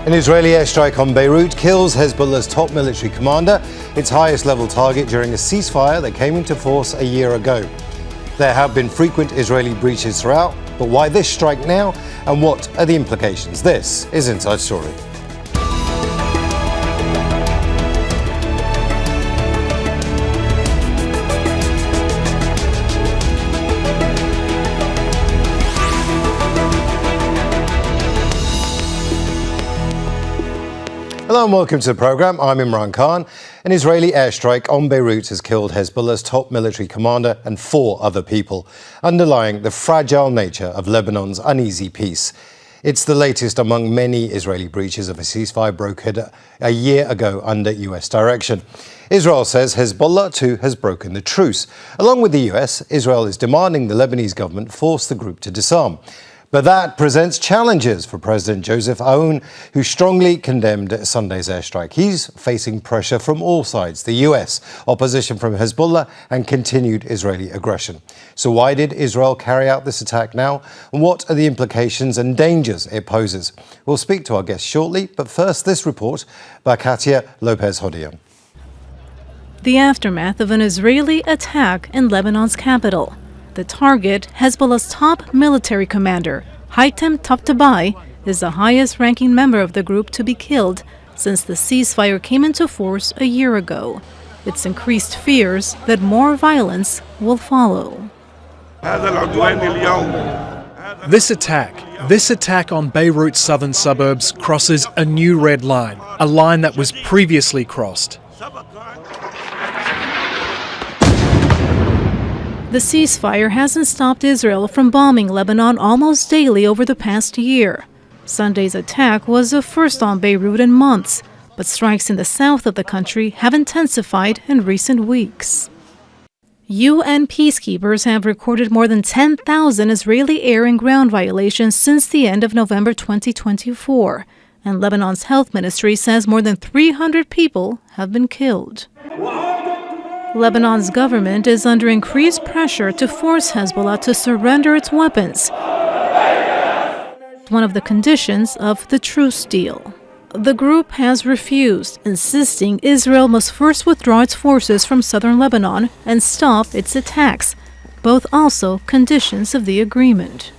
An Israeli airstrike on Beirut kills Hezbollah's top military commander, its highest level target during a ceasefire that came into force a year ago. There have been frequent Israeli breaches throughout, but why this strike now and what are the implications? This is Inside Story. Hello and welcome to the programme. I'm Imran Khan. An Israeli airstrike on Beirut has killed Hezbollah's top military commander and 4 other people, underlying the fragile nature of Lebanon's uneasy peace. It's the latest among many Israeli breaches of a ceasefire brokered a year ago under US direction. Israel says Hezbollah too has broken the truce. Along with the US, Israel is demanding the Lebanese government force the group to disarm. But that presents challenges for President Joseph Aoun, who strongly condemned Sunday's airstrike. He's facing pressure from all sides, the US, opposition from Hezbollah and continued Israeli aggression. So why did Israel carry out this attack now? And what are the implications and dangers it poses? We'll speak to our guests shortly, but first this report by Katia Lopez-Hodillo. The aftermath of an Israeli attack in Lebanon's capital. The target, Hezbollah's top military commander, Haitem Tabtabai, is the highest-ranking member of the group to be killed since the ceasefire came into force a year ago. It's increased fears that more violence will follow. This attack on Beirut's southern suburbs crosses a new red line, a line that was previously crossed. The ceasefire hasn't stopped Israel from bombing Lebanon almost daily over the past year. Sunday's attack was the first on Beirut in months, but strikes in the south of the country have intensified in recent weeks. UN peacekeepers have recorded more than 10,000 Israeli air and ground violations since the end of November 2024, and Lebanon's health ministry says more than 300 people have been killed. Lebanon's government is under increased pressure to force Hezbollah to surrender its weapons, one of the conditions of the truce deal. The group has refused, insisting Israel must first withdraw its forces from southern Lebanon and stop its attacks, both also conditions of the agreement.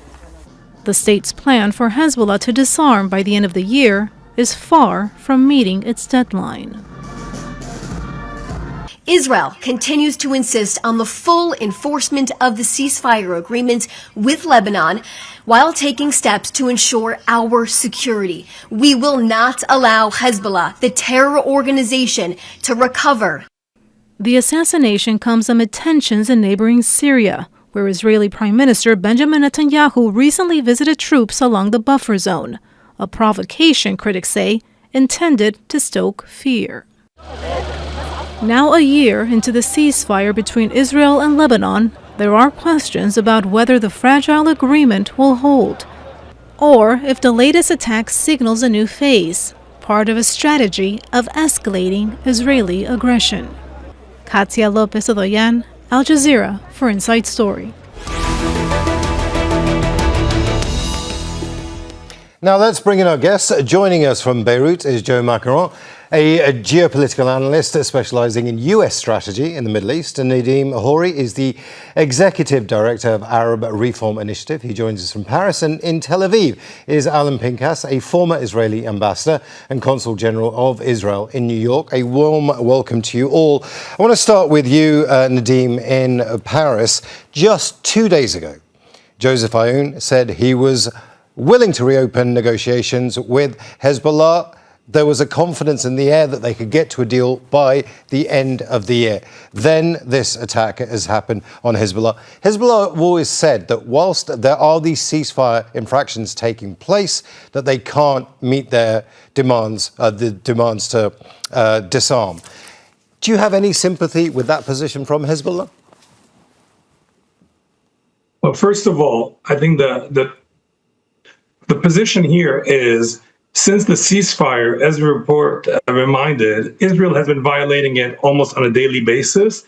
The state's plan for Hezbollah to disarm by the end of the year is far from meeting its deadline. Israel continues to insist on the full enforcement of the ceasefire agreement with Lebanon while taking steps to ensure our security. We will not allow Hezbollah, the terror organization, to recover. The assassination comes amid tensions in neighboring Syria, where Israeli Prime Minister Benjamin Netanyahu recently visited troops along the buffer zone, a provocation, critics say, intended to stoke fear. Now a year into the ceasefire between Israel and Lebanon, there are questions about whether the fragile agreement will hold, or if the latest attack signals a new phase, part of a strategy of escalating Israeli aggression. Katia Lopez-Hodillo, Al Jazeera for Inside Story. Now let's bring in our guests. Joining us from Beirut is Joe Macaron, a geopolitical analyst specialising in US strategy in the Middle East. And Nadim Houry is the Executive Director of Arab Reform Initiative. He joins us from Paris. And in Tel Aviv is Alon Pinkas, a former Israeli ambassador and Consul General of Israel in New York. A warm welcome to you all. I want to start with you, Nadim, in Paris. Just 2 days ago, Joseph Aoun said he was willing to reopen negotiations with Hezbollah. There was a confidence in the air that they could get to a deal by the end of the year. Then this attack has happened on Hezbollah. Hezbollah have always said that whilst there are these ceasefire infractions taking place, that they can't meet their demands, the demands to disarm. Do you have any sympathy with that position from Hezbollah? Well, first of all, I think the position here is, since the ceasefire, as the report reminded, Israel has been violating it almost on a daily basis.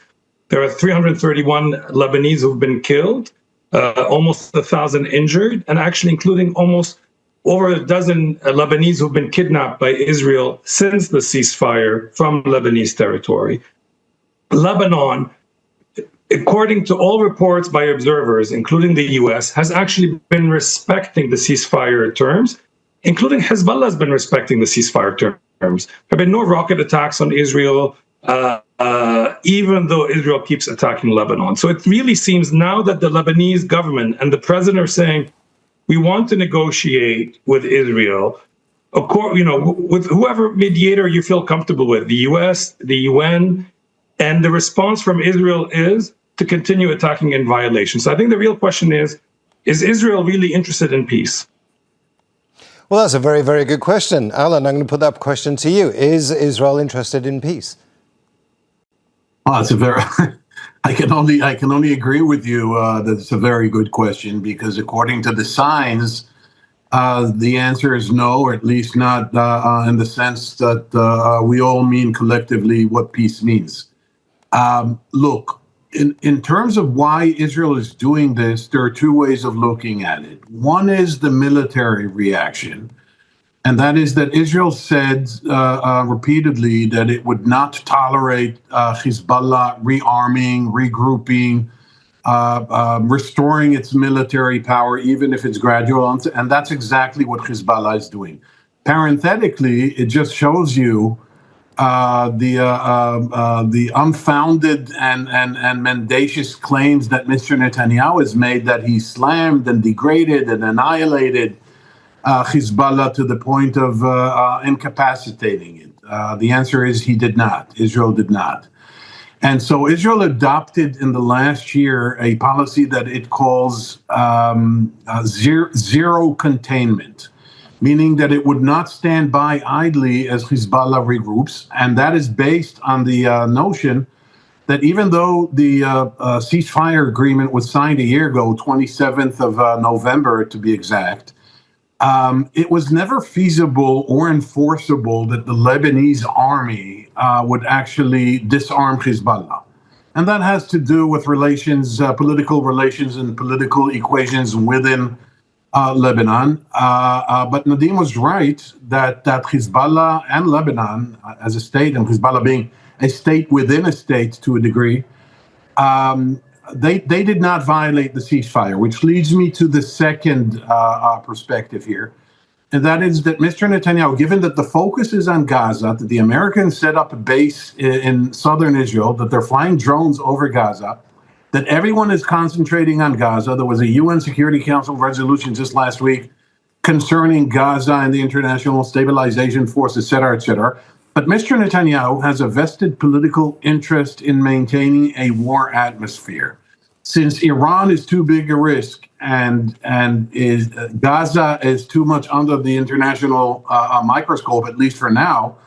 There are 331 Lebanese who've been killed, almost 1,000 injured, and actually including almost over a dozen Lebanese who've been kidnapped by Israel since the ceasefire from Lebanese territory. Lebanon, according to all reports by observers, including the US, has actually been respecting the ceasefire terms, including Hezbollah has been respecting the ceasefire terms. There have been no rocket attacks on Israel, even though Israel keeps attacking Lebanon. So it really seems now that the Lebanese government and the president are saying, we want to negotiate with Israel, of course, with whoever mediator you feel comfortable with, the US, the UN, and the response from Israel is to continue attacking in violation. So I think the real question is Israel really interested in peace? Well, that's a very, very good question. Alon, I'm going to put that question to you. Is Israel interested in peace? Oh, it's a very. I can only agree with you that it's a very good question, because according to the signs, the answer is no, or at least not in the sense that we all mean collectively what peace means. Look, in terms of why Israel is doing this, there are two ways of looking at it. One is the military reaction. And that is that Israel said repeatedly that it would not tolerate Hezbollah rearming, regrouping, restoring its military power, even if it's gradual. And that's exactly what Hezbollah is doing. Parenthetically, it just shows you the unfounded and mendacious claims that Mr. Netanyahu has made, that he slammed and degraded and annihilated Hezbollah to the point of incapacitating it. The answer is he did not. Israel did not. And so Israel adopted in the last year a policy that it calls zero containment, meaning that it would not stand by idly as Hezbollah regroups. And that is based on the notion that even though the ceasefire agreement was signed a year ago, 27th of November to be exact, it was never feasible or enforceable that the Lebanese army would actually disarm Hezbollah. And that has to do with relations, political relations and political equations within Lebanon. But Nadim was right that Hezbollah and Lebanon as a state, and Hezbollah being a state within a state to a degree, they did not violate the ceasefire, which leads me to the second perspective here. And that is that Mr. Netanyahu, given that the focus is on Gaza, that the Americans set up a base in southern Israel, that they're flying drones over Gaza, that everyone is concentrating on Gaza. There was a UN Security Council resolution just last week concerning Gaza and the International Stabilization Force, et cetera, et cetera. But Mr. Netanyahu has a vested political interest in maintaining a war atmosphere. Since Iran is too big a risk and Gaza is too much under the international microscope, at least for now,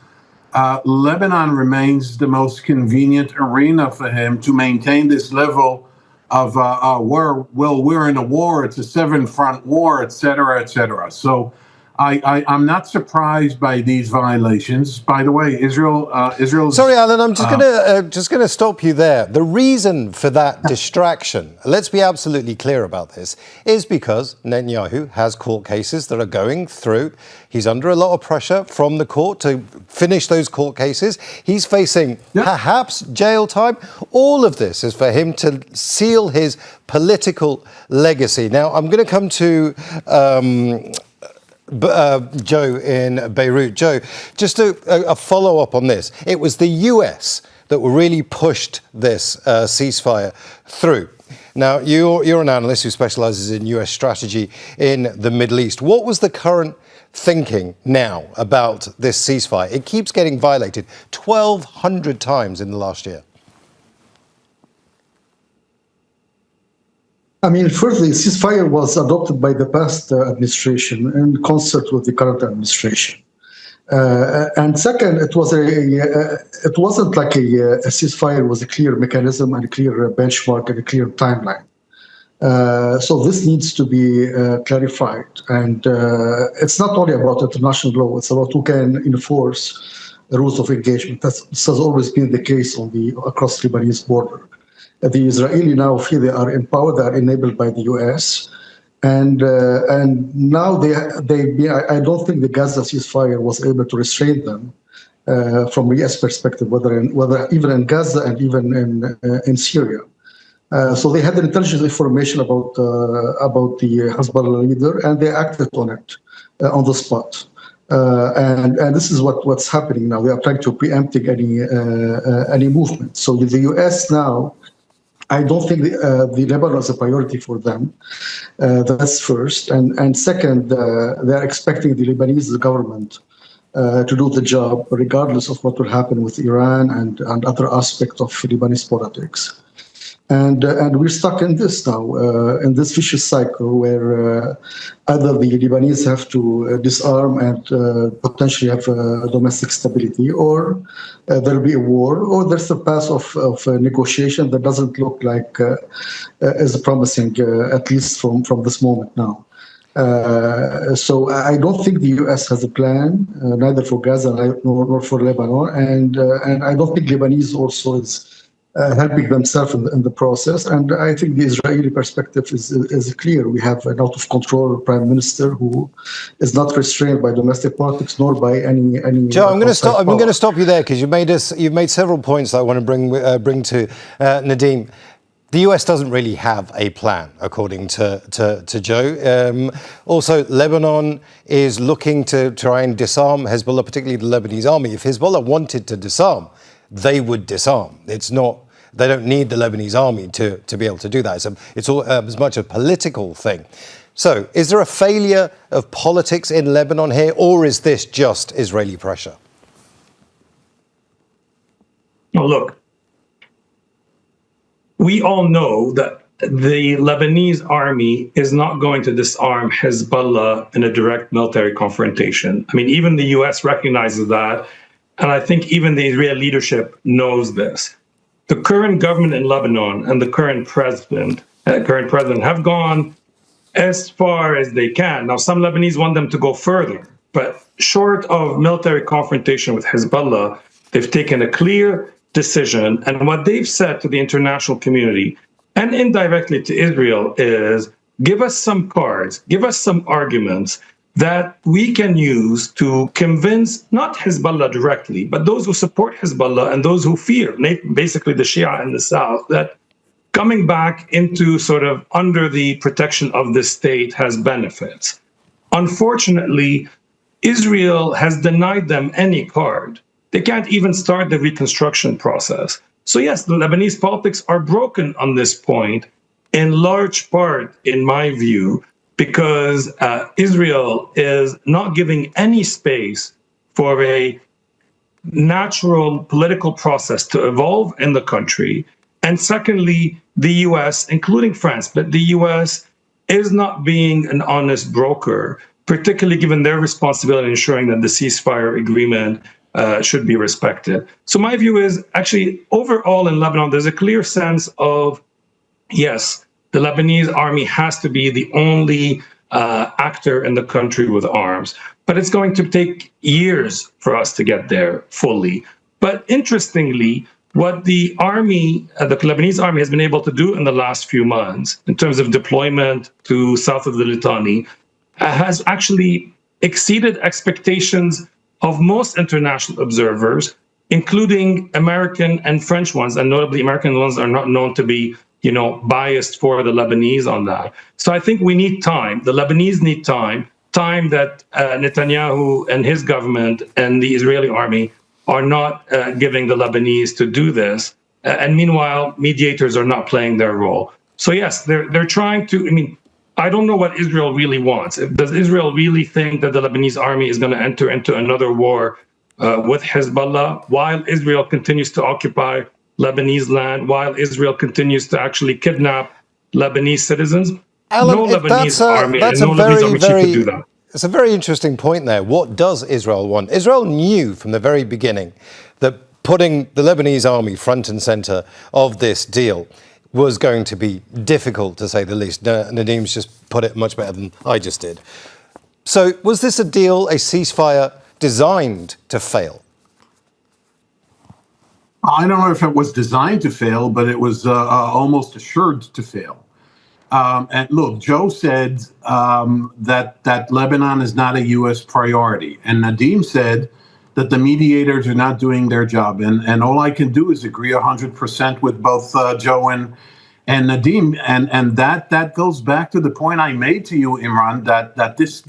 Lebanon remains the most convenient arena for him to maintain this level of we're in a war, it's a seven-front war, et cetera, et cetera. So I'm not surprised by these violations. By the way, Israel. Sorry, Alon, I'm just gonna stop you there. The reason for that distraction, let's be absolutely clear about this, is because Netanyahu has court cases that are going through. He's under a lot of pressure from the court to finish those court cases. He's facing perhaps jail time. All of this is for him to seal his political legacy. Now, I'm going to come to Joe in Beirut. Joe, just a follow-up on this. It was the US that really pushed this ceasefire through. Now, you're an analyst who specialises in US strategy in the Middle East. What was the current thinking now about this ceasefire? It keeps getting violated 1,200 times in the last year. I mean, firstly, ceasefire was adopted by the past administration in concert with the current administration. And second, it wasn't like a ceasefire. It was a clear mechanism and a clear benchmark and a clear timeline. So this needs to be clarified. And it's not only about international law, it's about who can enforce the rules of engagement. This has always been the case across the Lebanese border. The Israeli now feel they are in power, they are enabled by the US. And now I don't think the Gaza ceasefire was able to restrain them from the U.S. perspective, whether even in Gaza and even in Syria. So they had the intelligence information about the Hezbollah leader, and they acted on it on the spot. And this is what's happening now. They are trying to preempting any movement. So the U.S. now, I don't think the Lebanon is a priority for them. That's first. And second, they're expecting the Lebanese government to do the job, regardless of what will happen with Iran and other aspects of Lebanese politics. And we're stuck in this now, in this vicious cycle where either the Lebanese have to disarm and potentially have domestic stability, or there'll be a war, or there's a path of negotiation that doesn't look like as promising, at least from this moment now. So I don't think the U.S. has a plan, neither for Gaza nor for Lebanon, and I don't think Lebanese also is helping themselves in the process. And I think the Israeli perspective is clear. We have an out-of-control prime minister who is not restrained by domestic politics nor by any. Joe, I'm going to stop you there because you've made several points that I want to bring to Nadim. The US doesn't really have a plan, according to Joe. Also, Lebanon is looking to try and disarm Hezbollah, particularly the Lebanese army. If Hezbollah wanted to disarm, they would disarm. They don't need the Lebanese army to be able to do that. It's all as much a political thing. So, is there a failure of politics in Lebanon here, or is this just Israeli pressure? Well, look, we all know that the Lebanese army is not going to disarm Hezbollah in a direct military confrontation. I mean, even the US recognizes that, and I think even the Israeli leadership knows this. The current government in Lebanon and the current president have gone as far as they can. Now, some Lebanese want them to go further, but short of military confrontation with Hezbollah, they've taken a clear decision. And what they've said to the international community and indirectly to Israel is, give us some cards, give us some arguments that we can use to convince not Hezbollah directly, but those who support Hezbollah and those who fear, basically the Shia in the south, that coming back into sort of under the protection of the state has benefits. Unfortunately, Israel has denied them any card. They can't even start the reconstruction process. So yes, the Lebanese politics are broken on this point, in large part, in my view, because Israel is not giving any space for a natural political process to evolve in the country. And secondly, the US, including France, but the US is not being an honest broker, particularly given their responsibility in ensuring that the ceasefire agreement should be respected. So my view is actually overall in Lebanon, there's a clear sense of, yes, the Lebanese army has to be the only actor in the country with arms. But it's going to take years for us to get there fully. But interestingly, what the Lebanese army has been able to do in the last few months in terms of deployment to south of the Litani has actually exceeded expectations of most international observers, including American and French ones, and notably American ones are not known to be biased for the Lebanese on that. So I think we need time. The Lebanese need time that Netanyahu and his government and the Israeli army are not giving the Lebanese to do this. And meanwhile, mediators are not playing their role. So yes, they're trying to, I don't know what Israel really wants. Does Israel really think that the Lebanese army is going to enter into another war with Hezbollah while Israel continues to occupy Lebanese land, while Israel continues to actually kidnap Lebanese citizens? Alon, no Lebanese army and no Lebanese army chief could do that. It's a very interesting point there. What does Israel want? Israel knew from the very beginning that putting the Lebanese army front and center of this deal was going to be difficult, to say the least. Nadim's just put it much better than I just did. So was this a deal, a ceasefire designed to fail? I don't know if it was designed to fail, but it was almost assured to fail. and look, Joe said that Lebanon is not a U.S. priority, and Nadim said that the mediators are not doing their job. And all I can do is agree 100% with both Joe and Nadim. And that goes back to the point I made to you, Imran, that this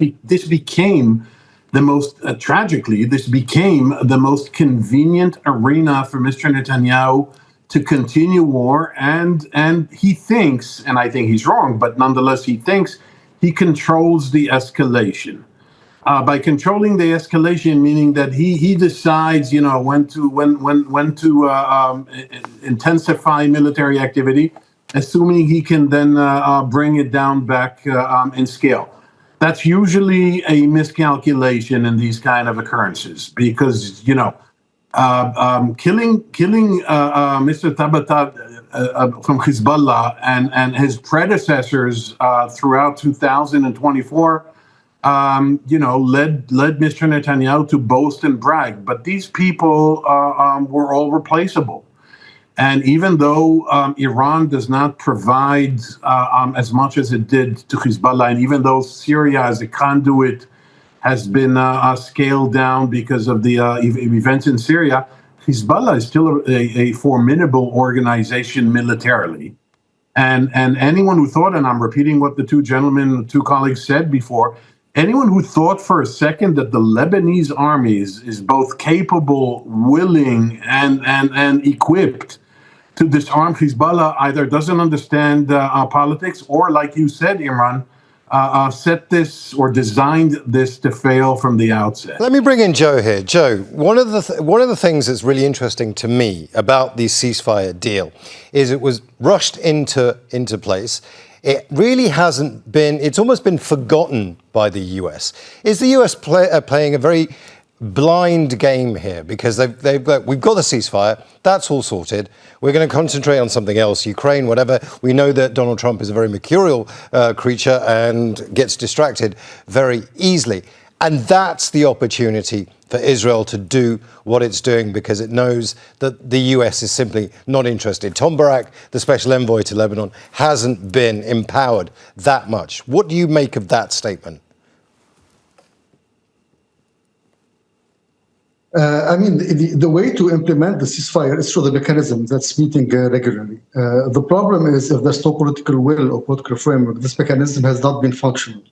became the most, tragically, this became the most convenient arena for Mr. Netanyahu to continue war. And he thinks, and I think he's wrong, but nonetheless, he thinks he controls the escalation. By controlling the escalation, meaning that he decides, when to intensify military activity, assuming he can then bring it down back in scale. That's usually a miscalculation in these kind of occurrences because killing Mr. Tabata from Hezbollah and his predecessors throughout 2024. Led Mr. Netanyahu to boast and brag. But these people were all replaceable. And even though Iran does not provide as much as it did to Hezbollah, and even though Syria as a conduit has been scaled down because of the events in Syria, Hezbollah is still a formidable organization militarily. And anyone who thought, and I'm repeating what the two colleagues said before, anyone who thought for a second that the Lebanese army is both capable, willing, and equipped to disarm Hezbollah either doesn't understand politics or, like you said, Imran, set this or designed this to fail from the outset. Let me bring in Joe here. Joe, one of the things that's really interesting to me about the ceasefire deal is it was rushed into place. It really hasn't been, it's almost been forgotten by the US. Is the US playing a very blind game here? Because we've got the ceasefire, that's all sorted. We're going to concentrate on something else, Ukraine, whatever. We know that Donald Trump is a very mercurial creature and gets distracted very easily. And that's the opportunity for Israel to do what it's doing because it knows that the US is simply not interested. Tom Barak, the special envoy to Lebanon, hasn't been empowered that much. What do you make of that statement? The way to implement the ceasefire is through the mechanism that's meeting regularly. The problem is if there's no political will or political framework, this mechanism has not been functional.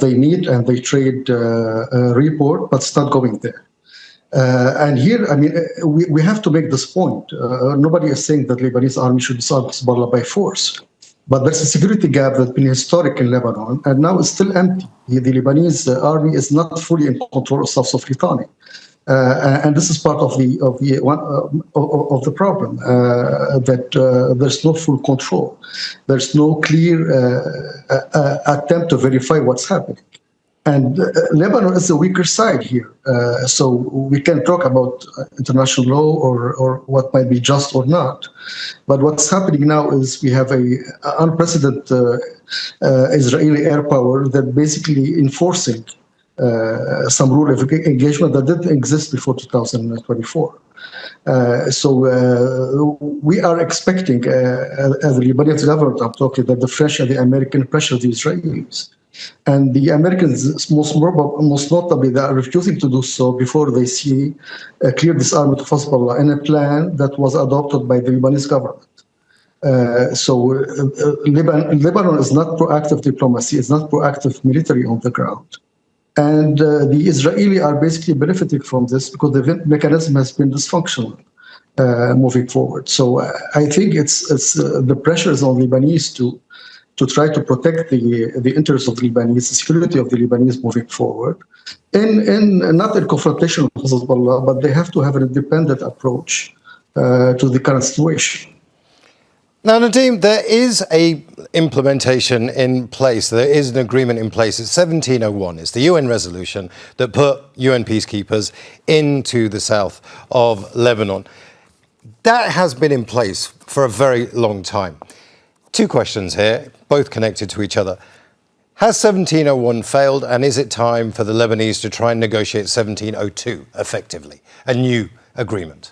They meet and they trade a report, but it's not going there. And here, we have to make this point. Nobody is saying that Lebanese army should disarm Hezbollah by force. But there's a security gap that's been historic in Lebanon, and now it's still empty. The Lebanese army is not fully in control of South Litani. And this is part of the problem that there's no full control. There's no clear attempt to verify what's happening. And Lebanon is the weaker side here. So we can talk about international law or what might be just or not. But what's happening now is we have an unprecedented Israeli air power that basically enforcing some rule of engagement that didn't exist before 2024. We are expecting, as the Lebanese government, I'm talking, that the French and the American pressure the Israelis. And the Americans, most notably, they are refusing to do so before they see a clear disarmament of Hezbollah in a plan that was adopted by the Lebanese government. Lebanon is not proactive diplomacy, it's not proactive military on the ground. And the Israelis are basically benefiting from this because the mechanism has been dysfunctional moving forward. So I think it's the pressure is on Lebanese to try to protect the interests of the Lebanese, the security of the Lebanese moving forward, not in confrontation with Hezbollah, but they have to have an independent approach to the current situation. Now, Nadim, there is a implementation in place. There is an agreement in place. It's 1701. It's the UN resolution that put UN peacekeepers into the south of Lebanon. That has been in place for a very long time. Two questions here, both connected to each other. Has 1701 failed, and is it time for the Lebanese to try and negotiate 1702 effectively, a new agreement?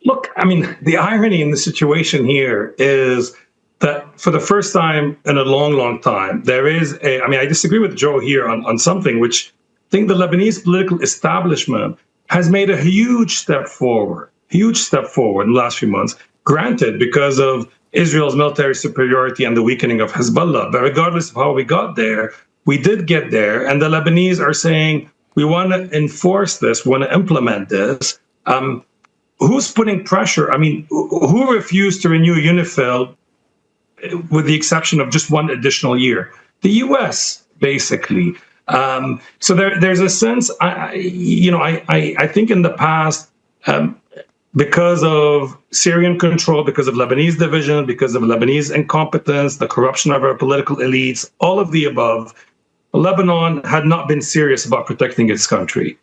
Look, I mean, the irony in the situation here is that for the first time in a long, long time, there is I disagree with Joe here on something, which I think the Lebanese political establishment has made a huge step forward in the last few months, granted, because of Israel's military superiority and the weakening of Hezbollah. But regardless of how we got there, we did get there. And the Lebanese are saying, we want to enforce this, we want to implement this. Who's putting pressure? I mean, who refused to renew UNIFIL with the exception of just one additional year? The U.S., basically. So there's a sense, I think in the past, because of Syrian control, because of Lebanese division, because of Lebanese incompetence, the corruption of our political elites, all of the above, Lebanon had not been serious about protecting its country.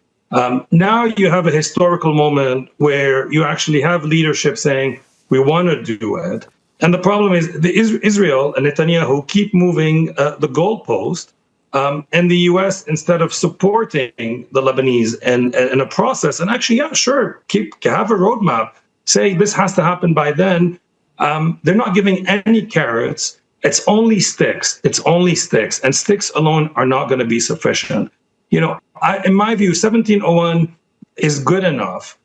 Now you have a historical moment where you actually have leadership saying, we want to do it. And the problem is Israel and Netanyahu keep moving the goalpost. And the U.S., instead of supporting the Lebanese in a process, and actually, yeah, sure, have a roadmap, say this has to happen by then, they're not giving any carrots. It's only sticks. And sticks alone are not going to be sufficient. In my view, 1701 is good enough.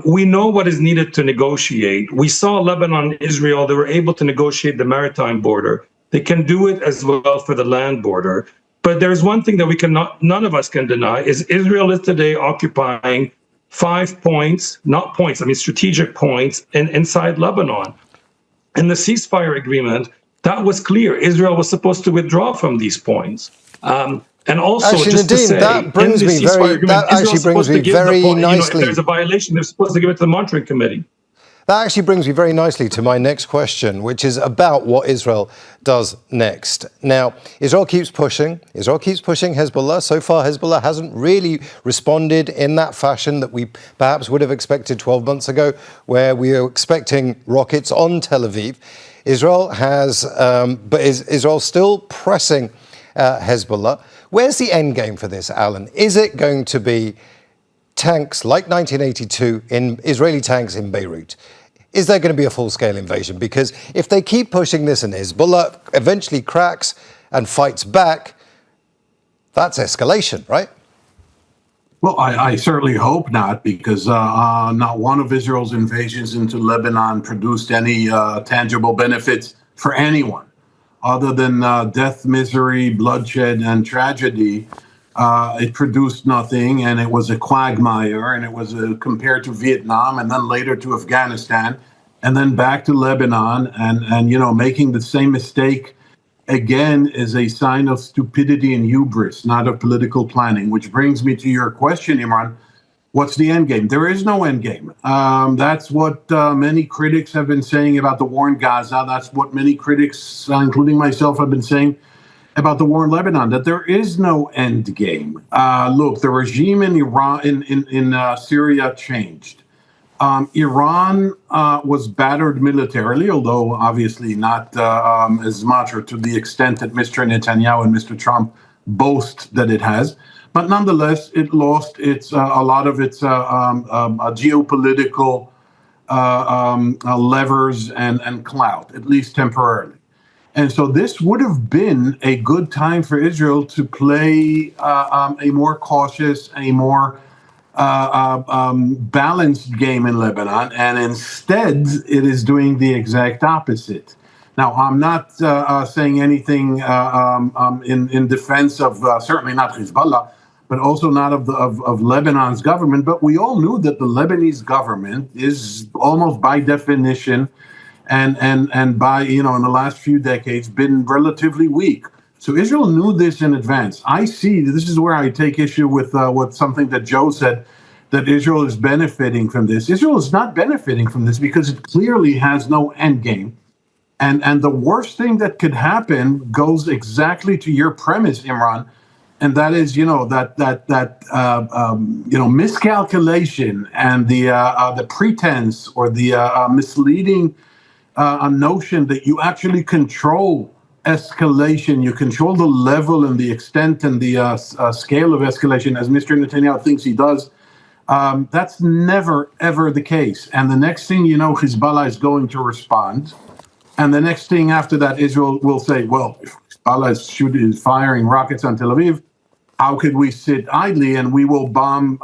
We know what is needed to negotiate. We saw Lebanon, Israel, they were able to negotiate the maritime border. They can do it as well for the land border. But there's one thing that none of us can deny, is Israel is today occupying 5 points, not points, strategic points inside Lebanon. In the ceasefire agreement, that was clear. Israel was supposed to withdraw from these points. And also, actually, just Nadim, to say, that brings me very nicely. If there's a violation, they're supposed to give it to the monitoring committee. That actually brings me very nicely to my next question, which is about what Israel does next. Now, Israel keeps pushing Hezbollah. So far, Hezbollah hasn't really responded in that fashion that we perhaps would have expected 12 months ago, where we were expecting rockets on Tel Aviv. Israel but is Israel still pressing Hezbollah? Where's the end game for this, Alon? Is it going to be tanks like 1982 in Israeli tanks in Beirut? Is there going to be a full-scale invasion? Because if they keep pushing this and Hezbollah eventually cracks and fights back, that's escalation, right? Well, I certainly hope not, because not one of Israel's invasions into Lebanon produced any tangible benefits for anyone other than death, misery, bloodshed, and tragedy. It produced nothing, and it was a quagmire, and it was compared to Vietnam, and then later to Afghanistan, and then back to Lebanon, and making the same mistake again is a sign of stupidity and hubris, not of political planning. Which brings me to your question, Imran. What's the end game? There is no end game. That's what many critics have been saying about the war in Gaza. That's what many critics, including myself, have been saying about the war in Lebanon, that there is no end game. Look, the regime in Iran, in Syria changed. Iran was battered militarily, although obviously not as much or to the extent that Mr. Netanyahu and Mr. Trump boast that it has. But nonetheless, it lost a lot of its geopolitical levers and clout, at least temporarily. And so this would have been a good time for Israel to play a more cautious, a more balanced game in Lebanon. And instead, it is doing the exact opposite. Now, I'm not saying anything in defense of certainly not Hezbollah, but also not of Lebanon's government. But we all knew that the Lebanese government is almost by definition and by, in the last few decades, been relatively weak. So Israel knew this in advance. I see, this is where I take issue with something that Joe said, that Israel is benefiting from this. Israel is not benefiting from this because it clearly has no end game. And the worst thing that could happen goes exactly to your premise, Imran, and that is, miscalculation and the pretense or the misleading a notion that you actually control escalation, you control the level and the extent and the scale of escalation, as Mr. Netanyahu thinks he does That's never, ever the case. And the next thing you know, Hezbollah is going to respond. And the next thing after that, Israel will say, well, if Hezbollah is firing rockets on Tel Aviv, how could we sit idly? And we will bomb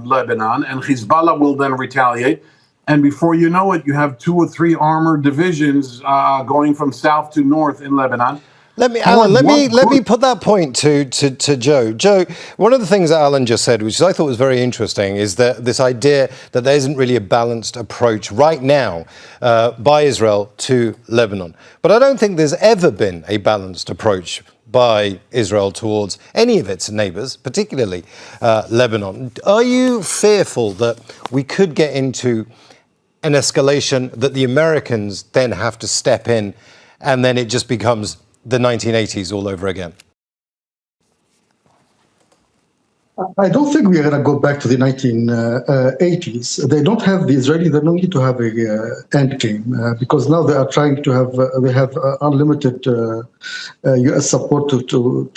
Lebanon, and Hezbollah will then retaliate. And before you know it, you have 2 or 3 armored divisions going from south to north in Lebanon. Alan, let me put that point to Joe. Joe, one of the things that Alan just said, which I thought was very interesting, is that this idea that there isn't really a balanced approach right now by Israel to Lebanon. But I don't think there's ever been a balanced approach by Israel towards any of its neighbours, particularly Lebanon. Are you fearful that we could get into an escalation that the Americans then have to step in and then it just becomes the 1980s all over again? I don't think we are going to go back to the 1980s. They don't have the Israelis. They don't need to have a end game because now they are trying to have they have unlimited U.S. support to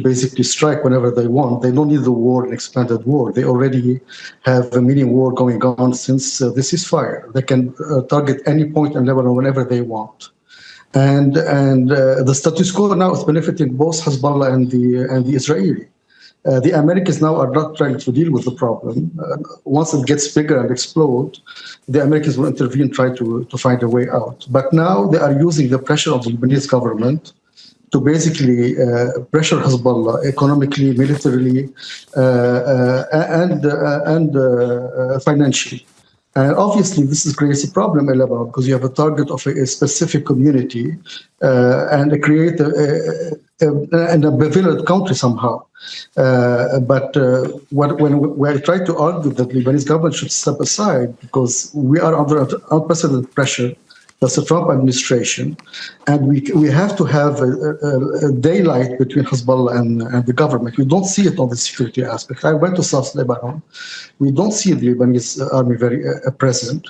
basically strike whenever they want. They don't need the war, an expanded war. They already have a mini war going on since the ceasefire. They can target any point in Lebanon whenever they want. And the status quo now is benefiting both Hezbollah and the Israeli. The Americans now are not trying to deal with the problem. Once it gets bigger and explode, the Americans will intervene, try to find a way out. But now they are using the pressure of the Lebanese government to basically pressure Hezbollah economically, militarily, and financially. And obviously, this creates a problem in Lebanon because you have a target of a specific community and create an ambivalent country somehow. But when we try to argue that the Lebanese government should step aside because we are under unprecedented pressure, that's the Trump administration, and we have to have a daylight between Hezbollah and the government. We don't see it on the security aspect. I went to South Lebanon. We don't see the Lebanese army very present.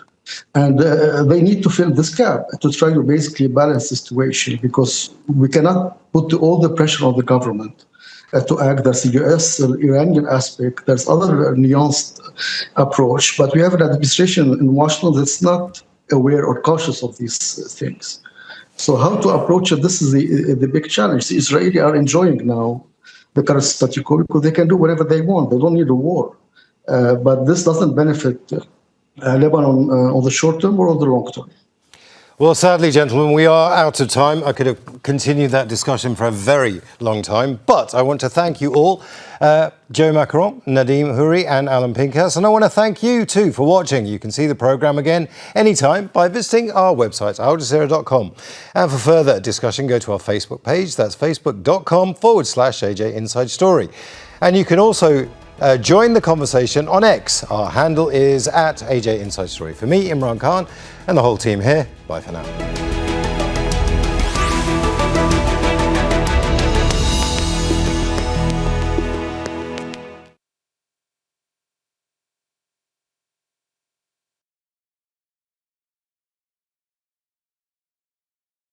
And they need to fill this gap to try to basically balance the situation because we cannot put all the pressure on the government to act. There's the US-Iranian aspect. There's other nuanced approach. But we have an administration in Washington that's not aware or cautious of these things. So how to approach it, this is the big challenge. The Israelis are enjoying now the current status quo because they can do whatever they want. They don't need a war. But this doesn't benefit Lebanon on the short term or on the long term. Well, sadly, gentlemen, we are out of time. I could have continued that discussion for a very long time, but I want to thank you all, Joe Macaron, Nadim Houry and Alon Pinkas, and I want to thank you too for watching. You can see the programme again anytime by visiting our website, aljazeera.com. And for further discussion, go to our Facebook page. That's facebook.com/AJ Inside Story. And you can also join the conversation on X. Our handle is @AJ Inside Story. For me, Imran Khan, and the whole team here, bye for now.